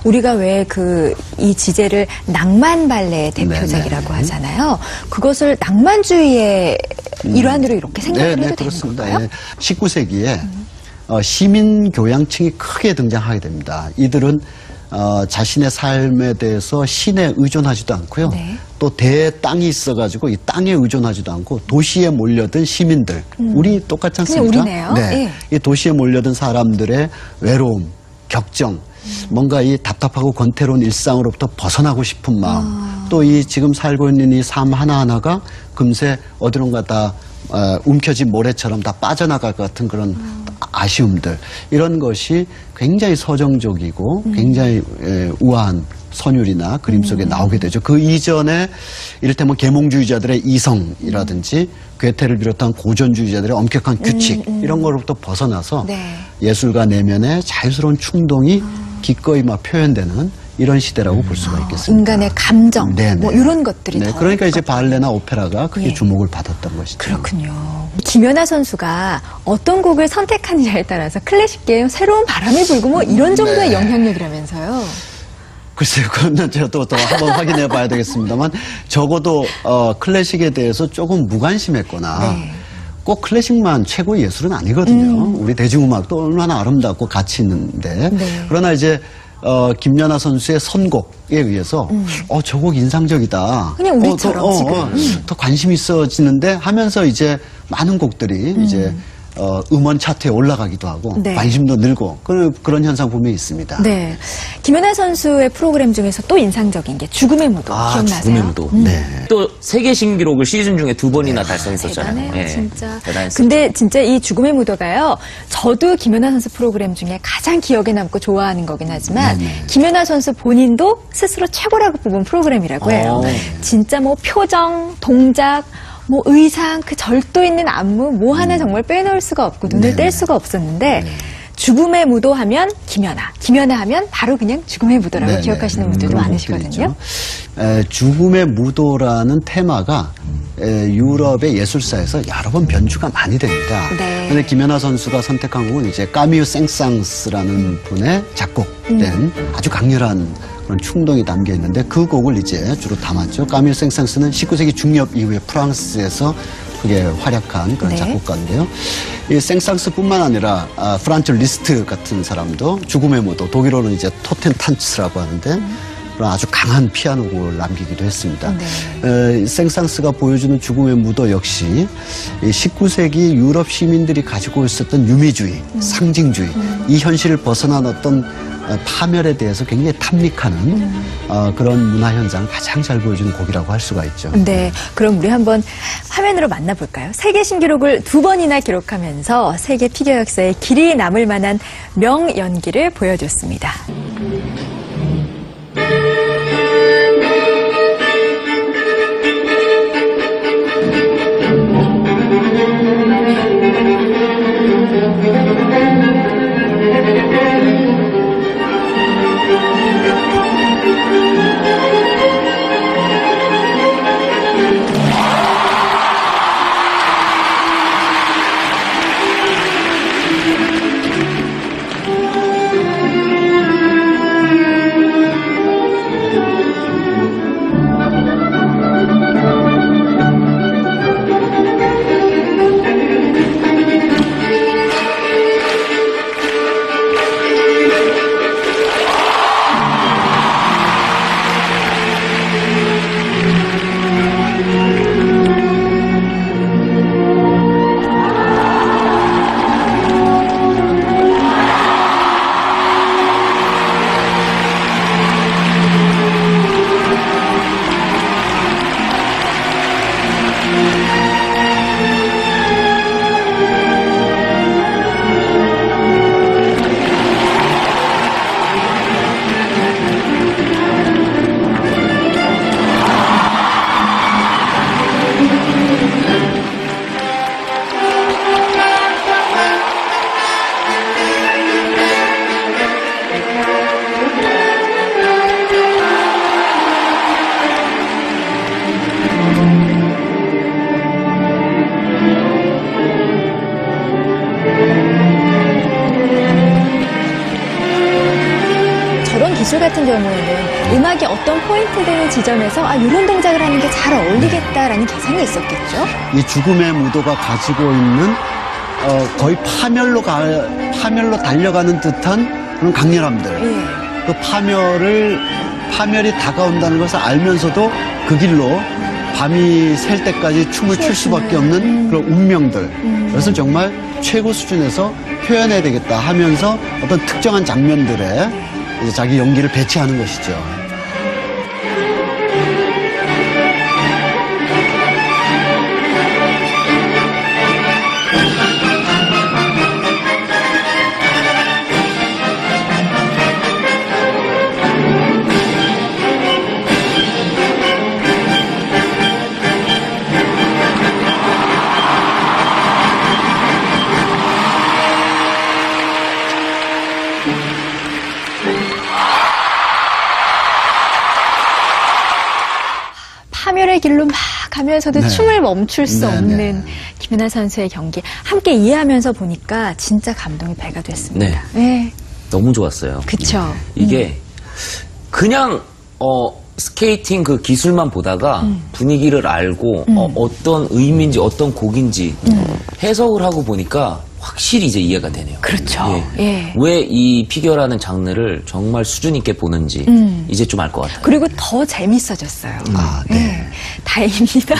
우리가 왜 이 지제를 낭만 발레의 대표작이라고 하잖아요. 그것을 낭만주의의 일환으로 이렇게 생각을 해도 되는 건가요? 19세기에 시민 교양층이 크게 등장하게 됩니다. 이들은 자신의 삶에 대해서 신에 의존하지도 않고요. 또 대땅이 있어가지고 이 땅에 의존하지도 않고 도시에 몰려든 시민들. 우리 똑같지 않습니까? 우리네요. 네. 이 도시에 몰려든 사람들의 외로움, 격정, 뭔가 이 답답하고 권태로운 일상으로부터 벗어나고 싶은 마음. 또 이 지금 살고 있는 이 삶 하나하나가 금세 어디론가 다 움켜진 모래처럼 다 빠져나갈 것 같은 그런 아쉬움들, 이런 것이 굉장히 서정적이고 굉장히 우아한 선율이나 그림 속에 나오게 되죠. 그 이전에 이를테면 계몽주의자들의 이성이라든지 괴테를 비롯한 고전주의자들의 엄격한 규칙, 이런 거로부터 벗어나서 예술가 내면의 자유스러운 충동이 기꺼이 막 표현되는 이런 시대라고 볼 수가 있겠습니다. 인간의 감정, 뭐 이런 것들이 더 그러니까 이제 발레나 오페라가 크게 주목을 받았던 것이죠. 그렇군요. 김연아 선수가 어떤 곡을 선택하느냐에 따라서 클래식계에 새로운 바람이 불고 뭐 이런 정도의 영향력이라면서요. 글쎄요, 그건 저도 또 한번 확인해 봐야 되겠습니다만, 적어도 클래식에 대해서 조금 무관심했거나 꼭 클래식만 최고의 예술은 아니거든요. 우리 대중음악도 얼마나 아름답고 가치 있는데. 그러나 이제 김연아 선수의 선곡에 의해서 저 곡 인상적이다. 그냥 우리처럼 지금 더 관심 있어지는데 하면서 이제 많은 곡들이 이제 음원 차트에 올라가기도 하고 관심도 늘고 그런 현상 분명히 있습니다. 네, 김연아 선수의 프로그램 중에서 또 인상적인 게 죽음의 무도 기억나세요? 죽음의 무도. 또 세계 신기록을 시즌 중에 2번이나 달성했었잖아요. 대단해요, 진짜. 대단했었죠. 근데 진짜 이 죽음의 무도가요, 저도 김연아 선수 프로그램 중에 가장 기억에 남고 좋아하는 거긴 하지만 김연아 선수 본인도 스스로 최고라고 뽑은 프로그램이라고 해요. 진짜 뭐 표정, 동작, 뭐 의상, 그 절도 있는 안무 뭐 하나 정말 빼놓을 수가 없고 눈을 뗄 수가 없었는데 죽음의 무도 하면 김연아 하면 바로 그냥 죽음의 무도라고 기억하시는 분들도 많으시거든요. 죽음의 무도라는 테마가 유럽의 예술사에서 여러 번 변주가 많이 됩니다. 그런데 김연아 선수가 선택한 곡은 이제 까미유 생상스라는 분의 작곡된 아주 강렬한 그런 충동이 담겨 있는데, 그 곡을 이제 주로 담았죠. 까미유 생상스는 19세기 중엽 이후에 프랑스에서 그게 활약한 그런 작곡가인데요. 이 생상스뿐만 아니라 프란츠 리스트 같은 사람도 죽음의 무도, 독일어는 이제 토텐탄츠라고 하는데 그런 아주 강한 피아노곡을 남기기도 했습니다. 생상스가 보여주는 죽음의 무도 역시 19세기 유럽 시민들이 가지고 있었던 유미주의, 상징주의, 이 현실을 벗어난 어떤 파멸에 대해서 굉장히 탐닉하는 그런 문화 현상을 가장 잘 보여주는 곡이라고 할 수가 있죠. 네, 그럼 우리 한번 화면으로 만나볼까요? 세계 신기록을 2번이나 기록하면서 세계 피겨 역사에 길이 남을 만한 명연기를 보여줬습니다. 기술 같은 경우에는 음악의 어떤 포인트 되는 지점에서 이런 동작을 하는 게 잘 어울리겠다라는 계산이 있었겠죠? 이 죽음의 무도가 가지고 있는 거의 파멸로 달려가는 듯한 그런 강렬함들. 예. 그 파멸이 다가온다는 것을 알면서도 그 길로 밤이 셀 때까지 춤을 출 수밖에 없는 그런 운명들. 그래서 정말 최고 수준에서 표현해야 되겠다 하면서 어떤 특정한 장면들에 이제 자기 연기를 배치하는 것이죠. 파멸의 길로 막 가면서도 춤을 멈출 수 없는 김연아 선수의 경기 함께 이해하면서 보니까 진짜 감동이 배가 됐습니다. 네. 너무 좋았어요. 그쵸. 이게 그냥 스케이팅 그 기술만 보다가 분위기를 알고 어떤 의미인지 어떤 곡인지 해석을 하고 보니까 확실히 이제 이해가 되네요. 그렇죠. 예. 왜 이 피겨라는 장르를 정말 수준 있게 보는지 이제 좀 알 것 같아요. 그리고 더 재밌어졌어요. 네. 네. 다행입니다.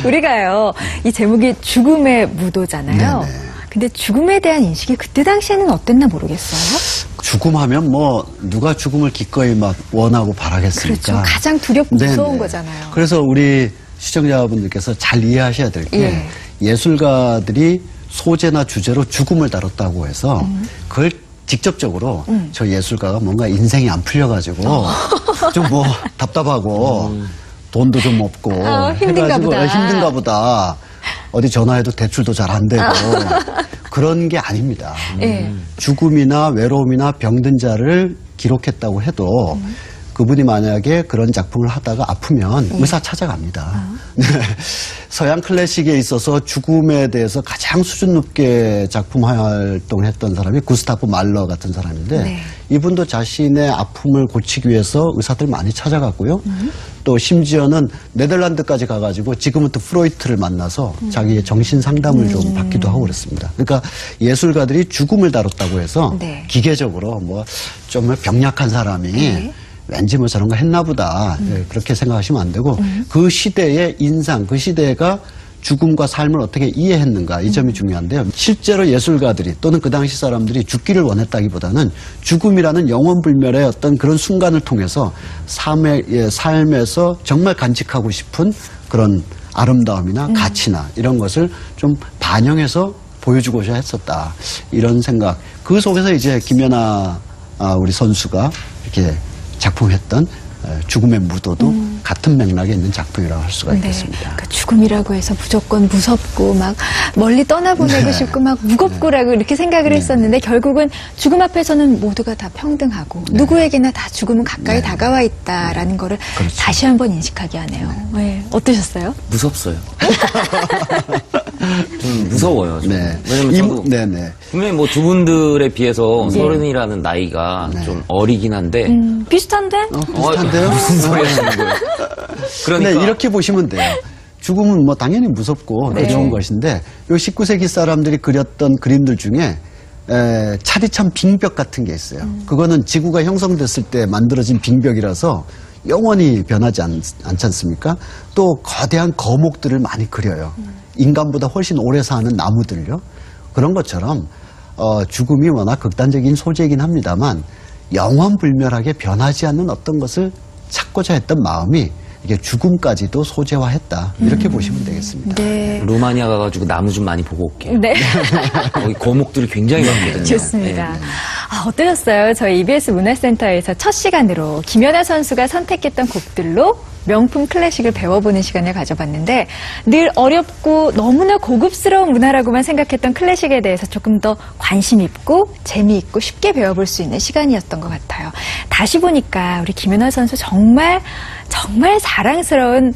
우리가요, 이 제목이 죽음의 무도잖아요. 네네. 근데 죽음에 대한 인식이 그때 당시에는 어땠나 모르겠어요. 죽음하면 뭐 누가 죽음을 기꺼이 막 원하고 바라겠습니까? 그렇죠. 가장 두렵고 무서운 네네. 거잖아요. 그래서 우리 시청자분들께서 잘 이해하셔야 될 게 예술가들이 소재나 주제로 죽음을 다뤘다고 해서 그걸 직접적으로 저 예술가가 뭔가 인생이 안 풀려가지고 좀 뭐 답답하고 돈도 좀 없고 힘든가 보다. 힘든가 보다. 어디 전화해도 대출도 잘 안 되고 그런 게 아닙니다. 죽음이나 외로움이나 병든 자를 기록했다고 해도 그분이 만약에 그런 작품을 하다가 아프면 의사 찾아갑니다. 서양 클래식에 있어서 죽음에 대해서 가장 수준 높게 작품 활동을 했던 사람이 구스타프 말러 같은 사람인데 이분도 자신의 아픔을 고치기 위해서 의사들 많이 찾아갔고요. 또 심지어는 네덜란드까지 가가지고 지그문트 프로이트를 만나서 자기의 정신 상담을 좀 받기도 하고 그랬습니다. 그러니까 예술가들이 죽음을 다뤘다고 해서 기계적으로 뭐 좀 병약한 사람이 왠지 뭐 저런 거 했나 보다 그렇게 생각하시면 안 되고 그 시대의 인상, 그 시대가 죽음과 삶을 어떻게 이해했는가 이 점이 중요한데요. 실제로 예술가들이 또는 그 당시 사람들이 죽기를 원했다기보다는 죽음이라는 영원불멸의 어떤 그런 순간을 통해서 삶에서 정말 간직하고 싶은 그런 아름다움이나 가치나 이런 것을 좀 반영해서 보여주고자 했었다. 이런 생각. 그 속에서 이제 김연아 우리 선수가 이렇게 작품했던 죽음의 무도도 같은 맥락에 있는 작품이라고 할 수가 있겠습니다. 그러니까 죽음이라고 해서 무조건 무섭고 막 멀리 떠나보내고 싶고 막 무겁고라고 이렇게 생각을 했었는데 결국은 죽음 앞에서는 모두가 다 평등하고 누구에게나 다 죽음은 가까이 다가와 있다라는 거를 다시 한번 인식하게 하네요. 어떠셨어요? 무섭어요. 좀 무서워요. 왜냐면 저도 분명히 뭐 두 분들에 비해서 30이라는 나이가 좀 어리긴 한데 비슷한데? 비슷한데요? 무슨 소리 하시는 거예요? 그러니까 이렇게 보시면 돼요. 죽음은 뭐 당연히 무섭고 두려운 것인데 요 19세기 사람들이 그렸던 그림들 중에 차디찬 빙벽 같은 게 있어요. 그거는 지구가 형성됐을 때 만들어진 빙벽이라서 영원히 변하지 않지 않습니까? 또 거대한 거목들을 많이 그려요. 인간보다 훨씬 오래 사는 나무들요. 그런 것처럼 죽음이 워낙 극단적인 소재이긴 합니다만 영원불멸하게 변하지 않는 어떤 것을 찾고자 했던 마음이 이게 죽음까지도 소재화했다. 이렇게 보시면 되겠습니다. 루마니아 가가지고 나무 좀 많이 보고 올게요. 거기 거목들이 굉장히 많거든요. 좋습니다. 어떠셨어요? 저희 EBS 문화센터에서 첫 시간으로 김연아 선수가 선택했던 곡들로 명품 클래식을 배워보는 시간을 가져봤는데 늘 어렵고 너무나 고급스러운 문화라고만 생각했던 클래식에 대해서 조금 더 관심 있고 재미있고 쉽게 배워볼 수 있는 시간이었던 것 같아요. 다시 보니까 우리 김연아 선수 정말 사랑스러운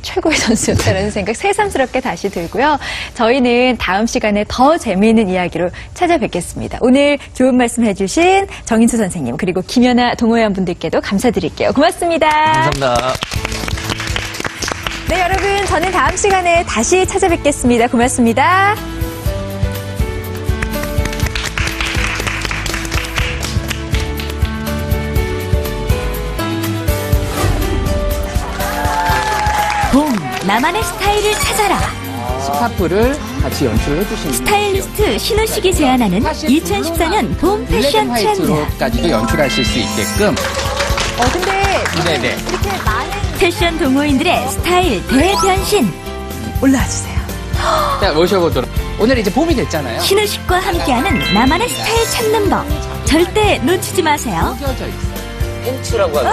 최고의 선수였다는 생각 새삼스럽게 다시 들고요. 저희는 다음 시간에 더 재미있는 이야기로 찾아뵙겠습니다. 오늘 좋은 말씀 해주신 정인수 선생님 그리고 김연아 동호회원 분들께도 감사드릴게요. 고맙습니다. 감사합니다. 네, 여러분 저는 다음 시간에 다시 찾아뵙겠습니다. 고맙습니다. 봄, 나만의 스타일을 찾아라. 스카프를 같이 연출을 해주신 스타일리스트 신우식이 제안하는 2014년 봄 패션 트렌드. 화이트로까지도 연출하실 수 있게끔. 근데 네네. 이렇게 많은 패션 동호인들의 스타일 대변신. 올라와 주세요. 자, 모셔보도록. 오늘 이제 봄이 됐잖아요. 신우식과 함께하는 나만의 스타일 찾는 법. 절대 놓치지 마세요. 구겨져 있어요. 팬츠라고 하죠.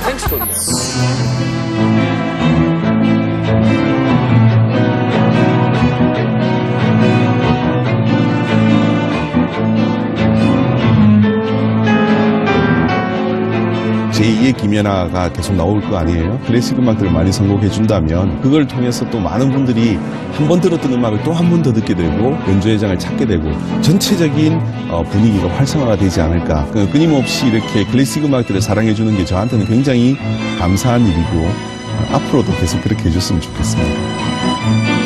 팬츠 좋네요. 제2의 김연아가 계속 나올 거 아니에요? 클래식 음악들을 많이 선곡해준다면 그걸 통해서 또 많은 분들이 한 번 들었던 음악을 또 한 번 더 듣게 되고 연주회 장을 찾게 되고 전체적인 분위기가 활성화가 되지 않을까. 끊임없이 이렇게 클래식 음악들을 사랑해주는 게 저한테는 굉장히 감사한 일이고 앞으로도 계속 그렇게 해줬으면 좋겠습니다.